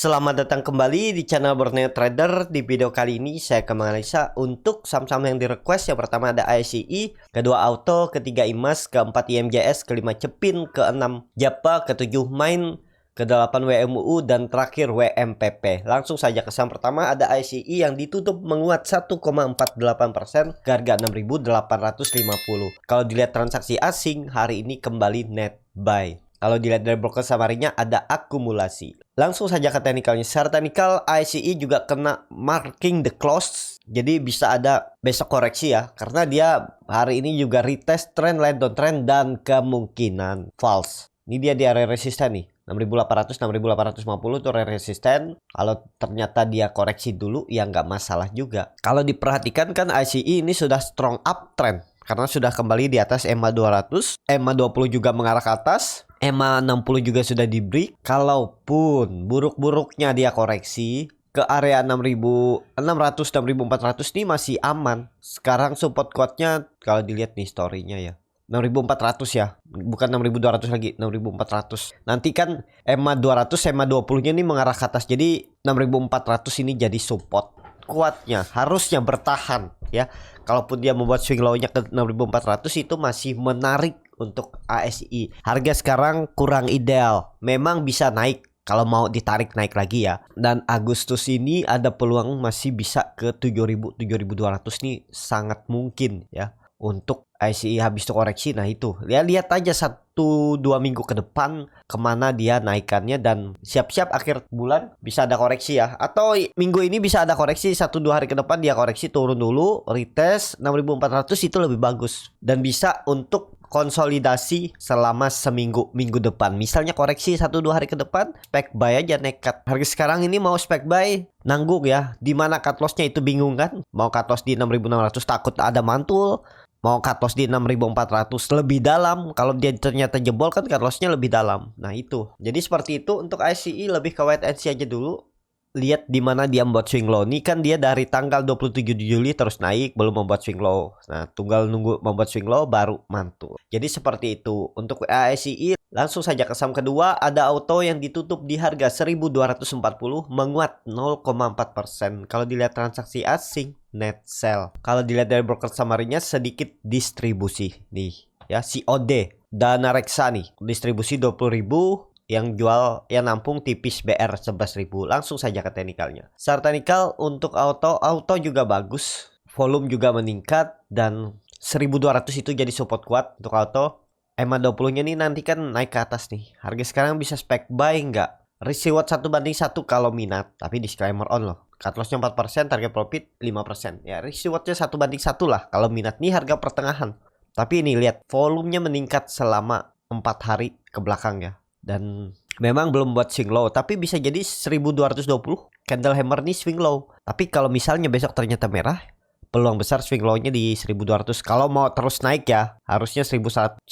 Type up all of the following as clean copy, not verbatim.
Selamat datang kembali di channel Borneo Trader. Di video kali ini saya akan menganalisa untuk saham-saham yang di request. Yang pertama ada ASCI, kedua Auto, ketiga IMAS, keempat IMJS, kelima Cepin, keenam Japa, ketujuh Main, kedelapan WMUU, dan terakhir WMPP. Langsung saja ke saham pertama ada ASCI yang ditutup menguat 1,48% ke harga 6.850. Kalau dilihat transaksi asing hari ini kembali net buy. Kalau dilihat dari broker samarinya ada akumulasi. Langsung saja ke teknikalnya. Secara teknikal ASCI juga kena marking the close. Jadi bisa ada besok koreksi ya. Karena dia hari ini juga retest trend line downtrend dan kemungkinan false. Ini dia di area resisten nih. 6.800, 6.850 itu area resisten. Kalau ternyata dia koreksi dulu ya nggak masalah juga. Kalau diperhatikan kan ASCI ini sudah strong uptrend. Karena sudah kembali di atas EMA 200. EMA 20 juga mengarah ke atas. EMA 60 juga sudah di break. Kalaupun buruk-buruknya dia koreksi ke area 6.600, 6.400 ini masih aman. Sekarang support kuatnya kalau dilihat nih story-nya ya. 6.400 ya, bukan 6.200 lagi, 6.400. Nanti kan EMA 200, EMA 20-nya ini mengarah ke atas. Jadi 6.400 ini jadi support kuatnya, harusnya bertahan ya. Kalaupun dia membuat swing low-nya ke 6.400 itu masih menarik untuk ASI. Harga sekarang kurang ideal. Memang bisa naik kalau mau ditarik naik lagi ya. Dan Agustus ini ada peluang masih bisa ke 7.000, 7.200 nih sangat mungkin ya. Untuk ICI habis itu koreksi, nah itu ya, lihat aja 1-2 minggu ke depan kemana dia naikannya, dan siap-siap akhir bulan bisa ada koreksi ya, atau minggu ini bisa ada koreksi 1-2 hari ke depan dia koreksi turun dulu, retest 6.400 itu lebih bagus dan bisa untuk konsolidasi selama minggu depan. Misalnya koreksi 1-2 hari ke depan, spek buy aja nekat. Harga sekarang ini mau spek buy nanggung ya. Dimana cut lossnya itu bingung kan? Mau cut loss di 6.600 takut ada mantul. Mau cut loss di 6.400 lebih dalam. Kalau dia ternyata jebol kan cut lossnya lebih dalam. Nah itu. Jadi seperti itu untuk ICI, lebih ke wait and see aja dulu. Lihat di mana dia membuat swing low. Ini kan dia dari tanggal 27 Juli terus naik, belum membuat swing low. Nah, tunggal nunggu membuat swing low baru mantul. Jadi seperti itu. Untuk ASCI langsung saja ke saham kedua ada Auto yang ditutup di harga 1.240 menguat 0,4%. Kalau dilihat transaksi asing net sell. Kalau dilihat dari broker samarinya sedikit distribusi nih ya, COD Dana Reksa nih distribusi 20.000, yang jual yang nampung tipis BR 11.000. Langsung saja ke teknikalnya. Secara teknikal untuk Auto juga bagus, volume juga meningkat dan 1.200 itu jadi support kuat untuk Auto. EMA 20-nya nih nanti kan naik ke atas nih. Harga sekarang bisa spek buy nggak? Risk reward 1:1 kalau minat, tapi disclaimer on loh. Cut lossnya 4%, target profit 5%. Ya risk rewardnya 1:1 lah kalau minat. Nih harga pertengahan. Tapi ini lihat volumenya meningkat selama 4 hari ke belakang ya. Dan memang belum buat swing low, tapi bisa jadi 1.220 candle hammer nih swing low. Tapi kalau misalnya besok ternyata merah, peluang besar swing low-nya di 1.200. Kalau mau terus naik ya, harusnya 1.200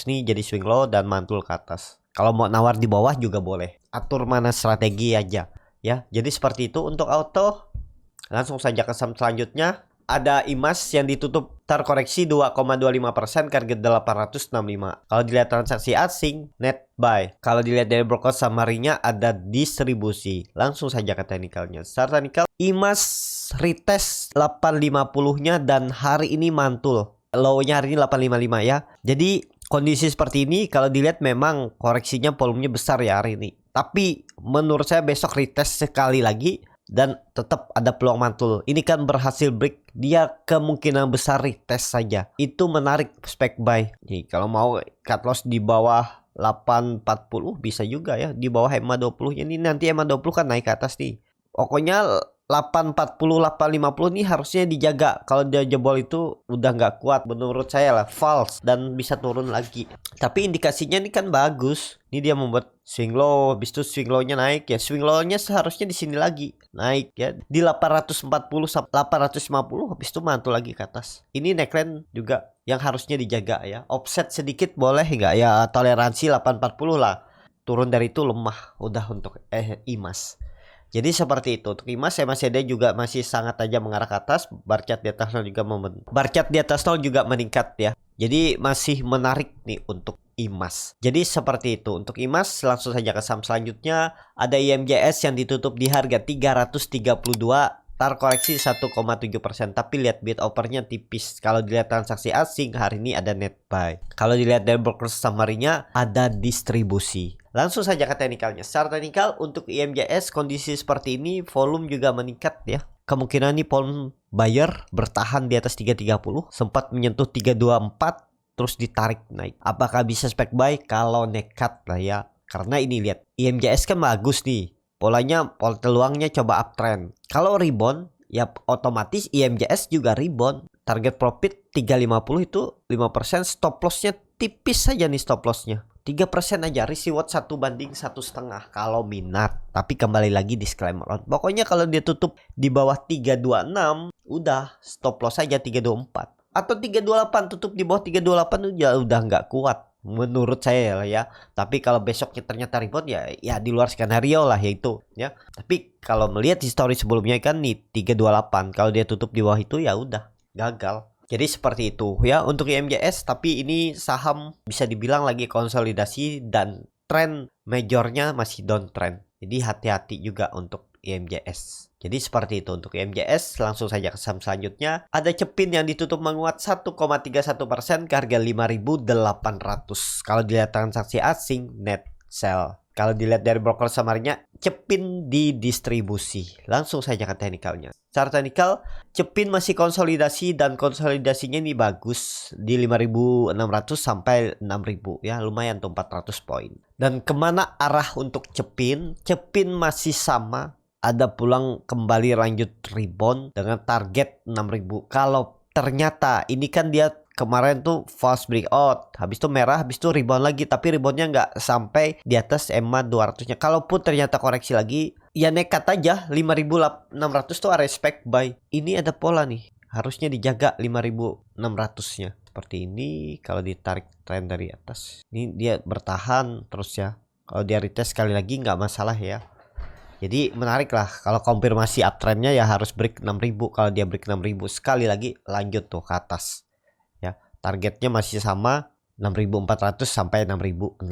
nih jadi swing low dan mantul ke atas. Kalau mau nawar di bawah juga boleh. Atur mana strategi aja ya. Jadi seperti itu untuk Auto. Langsung saja ke saham selanjutnya. Ada IMAS yang ditutup terkoreksi 2,25% ke harga 865. Kalau dilihat transaksi asing net buy. Kalau dilihat dari broker samarinya ada distribusi. Langsung saja ke teknikalnya. Secara teknikal IMAS retest 850-nya dan hari ini mantul. Low-nya hari ini 855 ya. Jadi kondisi seperti ini kalau dilihat memang koreksinya volumenya besar ya hari ini. Tapi menurut saya besok retest sekali lagi dan tetap ada peluang mantul. Ini kan berhasil break, dia kemungkinan besar retest saja. Itu menarik spek buy. Nih kalau mau cut loss di bawah 840 bisa juga ya, di bawah EMA 20-nya. Ini nanti EMA 20 kan naik ke atas nih. Pokoknya 840, 850 nih harusnya dijaga. Kalau dia jebol itu udah nggak kuat menurut saya lah, false dan bisa turun lagi. Tapi indikasinya ini kan bagus. Ini dia membuat swing low, habis itu swing low-nya naik ya. Swing low-nya seharusnya di sini lagi naik ya. Di 840 sampai 850 habis itu mantul lagi ke atas. Ini neckline juga yang harusnya dijaga ya. Offset sedikit boleh nggak ya, toleransi 840 lah. Turun dari itu lemah udah untuk IMAS. Jadi seperti itu. Untuk IMAS MACD juga masih sangat tajam mengarah ke atas. Barcat di atas 0 juga meningkat ya. Jadi masih menarik nih untuk IMAS. Jadi seperti itu untuk IMAS. Langsung saja ke saham selanjutnya. Ada IMJS yang ditutup di harga 332, terkoreksi 1,7%, tapi lihat bid offernya tipis. Kalau dilihat transaksi asing hari ini ada net buy. Kalau dilihat dari broker summary-nya ada distribusi. Langsung saja ke teknikalnya. Secara teknikal untuk IMJS kondisi seperti ini, volume juga meningkat ya. Kemungkinan nih volume buyer bertahan di atas 330, sempat menyentuh 324 terus ditarik naik. Apakah bisa spek buy? Kalau nekat lah ya. Karena ini lihat IMJS kan bagus nih. Pola peluangnya coba uptrend. Kalau rebound ya otomatis IMJS juga rebound. Target profit 350 itu 5%, stop lossnya tipis saja nih, stop lossnya 3% aja, risk reward 1/1,5 kalau minat. Tapi kembali lagi disclaimer, pokoknya kalau dia tutup di bawah 326 udah stop loss aja 324 atau 328, tutup di bawah 328 udah nggak kuat menurut saya ya. Tapi kalau besoknya ternyata rebound ya di luar skenario lah yaitu ya. Tapi kalau melihat histori sebelumnya kan nih 328, kalau dia tutup di bawah itu ya udah gagal. Jadi seperti itu ya untuk IMJS. Tapi ini saham bisa dibilang lagi konsolidasi dan tren majornya masih downtrend. Jadi hati-hati juga untuk IMJS. Jadi seperti itu untuk IMJS. Langsung saja ke saham selanjutnya. Ada Cepin yang ditutup menguat 1,31% ke harga 5.800. Kalau dilihat transaksi asing net sell. Kalau dilihat dari broker summary-nya, Cepin didistribusi. Langsung saja ke teknikalnya. Secara teknikal, Cepin masih konsolidasi dan konsolidasinya ini bagus di 5.600 sampai 6.000 ya, lumayan tuh 400 poin. Dan kemana arah untuk Cepin? Cepin masih sama, ada pulang kembali lanjut rebound dengan target 6.000. Kalau ternyata ini kan dia kemarin tuh false breakout, habis itu merah, habis itu rebound lagi, tapi reboundnya nggak sampai di atas EMA 200-nya. Kalaupun ternyata koreksi lagi, ya nekat aja 5.600 tuh area spek buy. Ini ada pola nih, harusnya dijaga 5.600-nya. Seperti ini kalau ditarik tren dari atas. Ini dia bertahan terus ya. Kalau dia retest sekali lagi nggak masalah ya. Jadi menarik lah, kalau konfirmasi uptrendnya ya harus break 6.000. Kalau dia break 6.000 sekali lagi lanjut tuh ke atas. Targetnya masih sama 6.400 sampai 6.600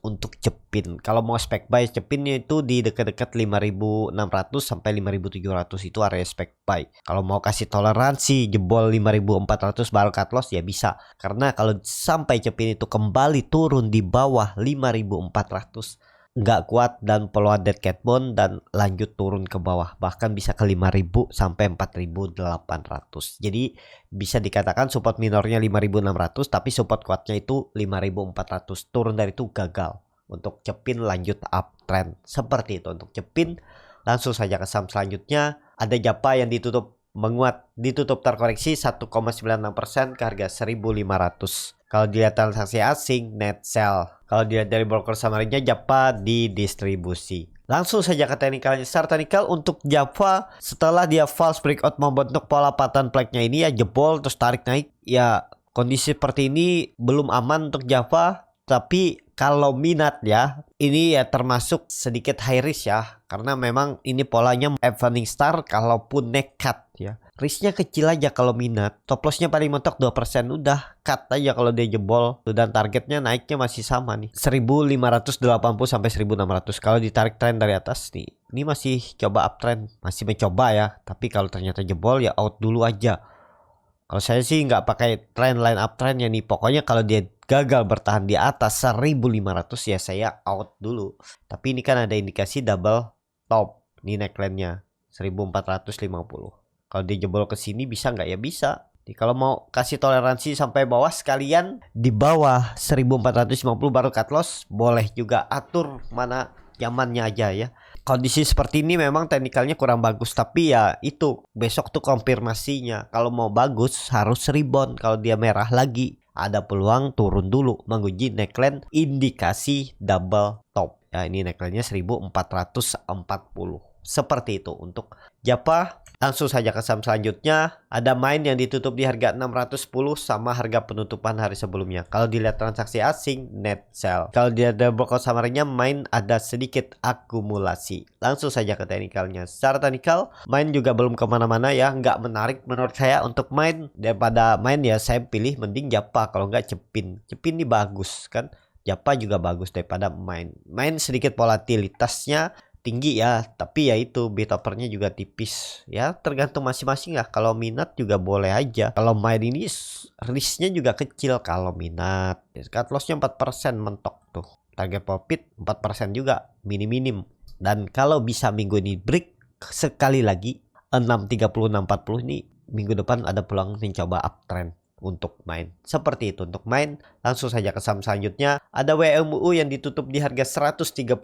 untuk Cepin. Kalau mau spek buy Cepinnya itu di dekat-dekat 5.600 sampai 5.700 itu area spek buy. Kalau mau kasih toleransi jebol 5.400 baru cut loss ya bisa. Karena kalau sampai Cepin itu kembali turun di bawah 5.400 nggak kuat dan peluang dead cat bone dan lanjut turun ke bawah, bahkan bisa ke 5.000 sampai 4.800. Jadi bisa dikatakan support minornya 5.600 tapi support kuatnya itu 5.400. Turun dari itu gagal. Untuk Cepin lanjut uptrend. Seperti itu untuk Cepin. Langsung saja ke saham selanjutnya. Ada Japa yang ditutup menguat, ditutup terkoreksi 1,96% ke harga 1.500. Kalau dilihat transaksi asing net sell. Kalau dilihat dari broker summary-nya Japa didistribusi. Langsung saja ke teknikalnya. Secara teknikal untuk Japa setelah dia false breakout membentuk pola pattern flag-nya ini ya jebol terus tarik naik. Ya kondisi seperti ini belum aman untuk Japa. Tapi kalau minat ya, ini ya termasuk sedikit high risk ya. Karena memang ini polanya evening star kalaupun nekat ya. Risknya kecil aja kalau minat. Top lossnya paling mentok 2%. Udah cut aja kalau dia jebol. Dan targetnya naiknya masih sama nih. 1.580 sampai 1.600. Kalau ditarik tren dari atas nih. Ini masih coba uptrend. Masih mencoba ya. Tapi kalau ternyata jebol ya out dulu aja. Kalau saya sih nggak pakai trend line uptrendnya nih. Pokoknya kalau dia gagal bertahan di atas 1.500 ya saya out dulu. Tapi ini kan ada indikasi double top. Ini neckline-nya 1.450. Kalau dia jebol ke sini bisa nggak ya? Bisa. Jadi kalau mau kasih toleransi sampai bawah sekalian di bawah 1.450 baru cut loss, boleh juga, atur mana nyamannya aja ya. Kondisi seperti ini memang teknikalnya kurang bagus, tapi ya itu besok tuh konfirmasinya. Kalau mau bagus harus rebound. Kalau dia merah lagi ada peluang turun dulu menguji neckline indikasi double top. Ya ini neckline-nya 1.440. Seperti itu untuk Japa. Langsung saja ke saham selanjutnya. Ada Main yang ditutup di harga 610 sama harga penutupan hari sebelumnya. Kalau dilihat transaksi asing, net sell. Kalau dilihat dari broker summary-nya, Main ada sedikit akumulasi. Langsung saja ke teknikalnya. Secara teknikal, Main juga belum kemana-mana ya. Nggak menarik menurut saya untuk Main. Daripada Main ya saya pilih mending Japa. Kalau nggak Cepin. Cepin ini bagus kan. Japa juga bagus daripada Main. Main sedikit volatilitasnya tinggi ya, tapi ya itu beta overnya juga tipis ya, tergantung masing-masing ya. Kalau minat juga boleh aja. Kalau Main ini risknya juga kecil kalau minat. Cut lossnya 4% mentok tuh, target profit 4% juga minim-minim. Dan kalau bisa minggu ini break sekali lagi 630 640 ini, minggu depan ada peluang mencoba uptrend untuk Main. Seperti itu untuk Main. Langsung saja ke saham selanjutnya. Ada WMUU yang ditutup di harga 139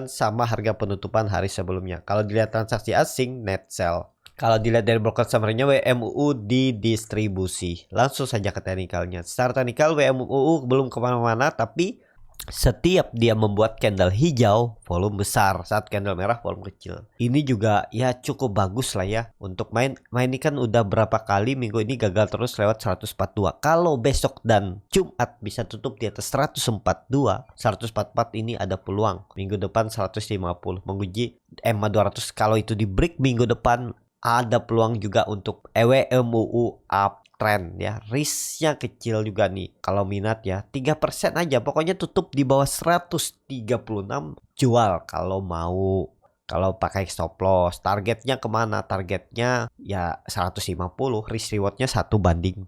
sama harga penutupan hari sebelumnya. Kalau dilihat transaksi asing, net sell. Kalau dilihat dari broker summary-nya, WMUU didistribusi. Langsung saja ke teknikalnya. Secara teknikal WMUU belum kemana-mana, tapi setiap dia membuat candle hijau, volume besar. Saat candle merah, volume kecil. Ini juga ya cukup bagus lah ya untuk Main. Main ini kan udah berapa kali minggu ini gagal terus lewat 142. Kalau besok dan Jumat bisa tutup di atas 142, 144 ini ada peluang. Minggu depan 150 menguji EMA 200. Kalau itu di break minggu depan, ada peluang juga untuk WMUU uptrend ya. Risknya kecil juga nih. Kalau minat ya 3% aja. Pokoknya tutup di bawah 136, jual kalau mau. Kalau pakai stop loss, targetnya kemana? Targetnya ya 150. Risk rewardnya 1/2.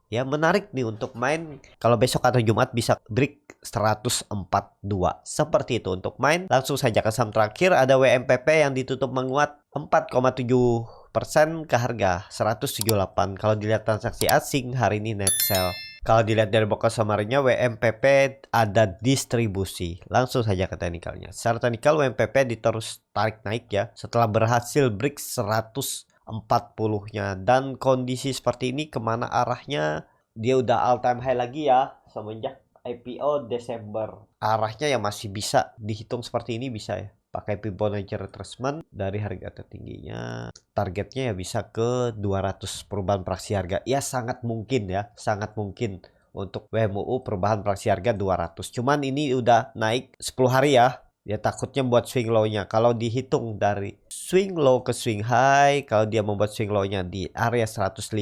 Ya menarik nih untuk Main. Kalau besok atau Jumat bisa break 142. Seperti itu untuk Main. Langsung saja ke saham terakhir. Ada WMPP yang ditutup menguat 4,7% ke harga 178. Kalau dilihat transaksi asing hari ini net sell. Kalau dilihat dari broker summary-nya, WMPP ada distribusi. Langsung saja ke teknikalnya. Secara teknikal WMPP diterus tarik naik ya setelah berhasil break 140-nya. Dan kondisi seperti ini kemana arahnya? Dia udah all time high lagi ya semenjak IPO Desember. Arahnya ya masih bisa dihitung seperti ini, bisa ya. Pakai Fibonacci retracement dari harga tertingginya. Targetnya ya bisa ke 200 perubahan praksi harga. Ya sangat mungkin ya. Sangat mungkin untuk WMUU perubahan praksi harga 200. Cuman ini udah naik 10 hari ya. Ya takutnya buat swing low-nya. Kalau dihitung dari swing low ke swing high, kalau dia membuat swing low-nya di area 150,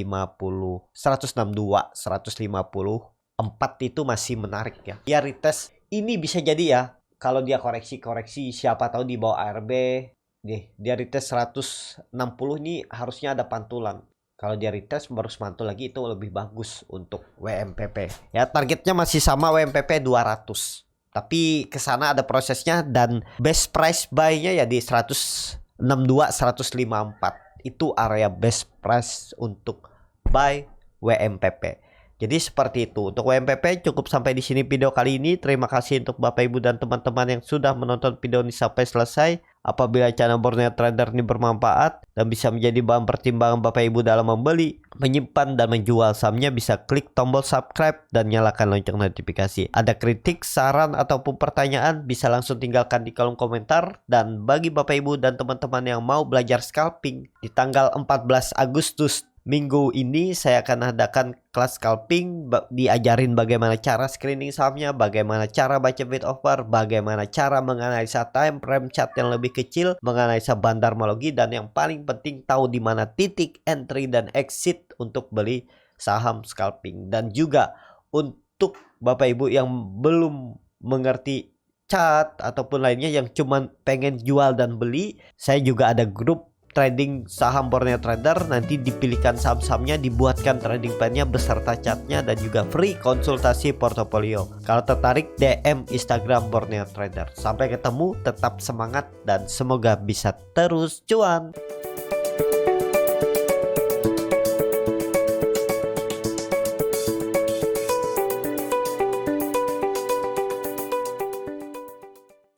162, 154 itu masih menarik ya. Ya retest ini bisa jadi ya. Kalau dia koreksi siapa tahu di bawah ARB. Dia retest 160 nih harusnya ada pantulan. Kalau dia retest baru mantul lagi itu lebih bagus untuk WMPP. Ya targetnya masih sama WMPP 200. Tapi ke sana ada prosesnya dan best price buy-nya ya di 162 154. Itu area best price untuk buy WMPP. Jadi seperti itu. Untuk WMPP cukup sampai di sini video kali ini. Terima kasih untuk Bapak Ibu dan teman-teman yang sudah menonton video ini sampai selesai. Apabila channel Borneo Trader ini bermanfaat dan bisa menjadi bahan pertimbangan Bapak Ibu dalam membeli, menyimpan dan menjual sahamnya, bisa klik tombol subscribe dan nyalakan lonceng notifikasi. Ada kritik, saran ataupun pertanyaan bisa langsung tinggalkan di kolom komentar. Dan bagi Bapak Ibu dan teman-teman yang mau belajar scalping, di tanggal 14 Agustus minggu ini saya akan adakan kelas scalping, diajarin bagaimana cara screening sahamnya, bagaimana cara baca bid offer, bagaimana cara menganalisa time frame chart yang lebih kecil, menganalisa bandarmologi, dan yang paling penting tahu di mana titik entry dan exit untuk beli saham scalping. Dan juga untuk Bapak Ibu yang belum mengerti chart ataupun lainnya yang cuman pengen jual dan beli, saya juga ada grup trading saham Borneo Trader. Nanti dipilihkan saham-sahamnya, dibuatkan trading plan-nya beserta chartnya, dan juga free konsultasi portofolio. Kalau tertarik DM Instagram Borneo Trader. Sampai ketemu, tetap semangat dan semoga bisa terus cuan.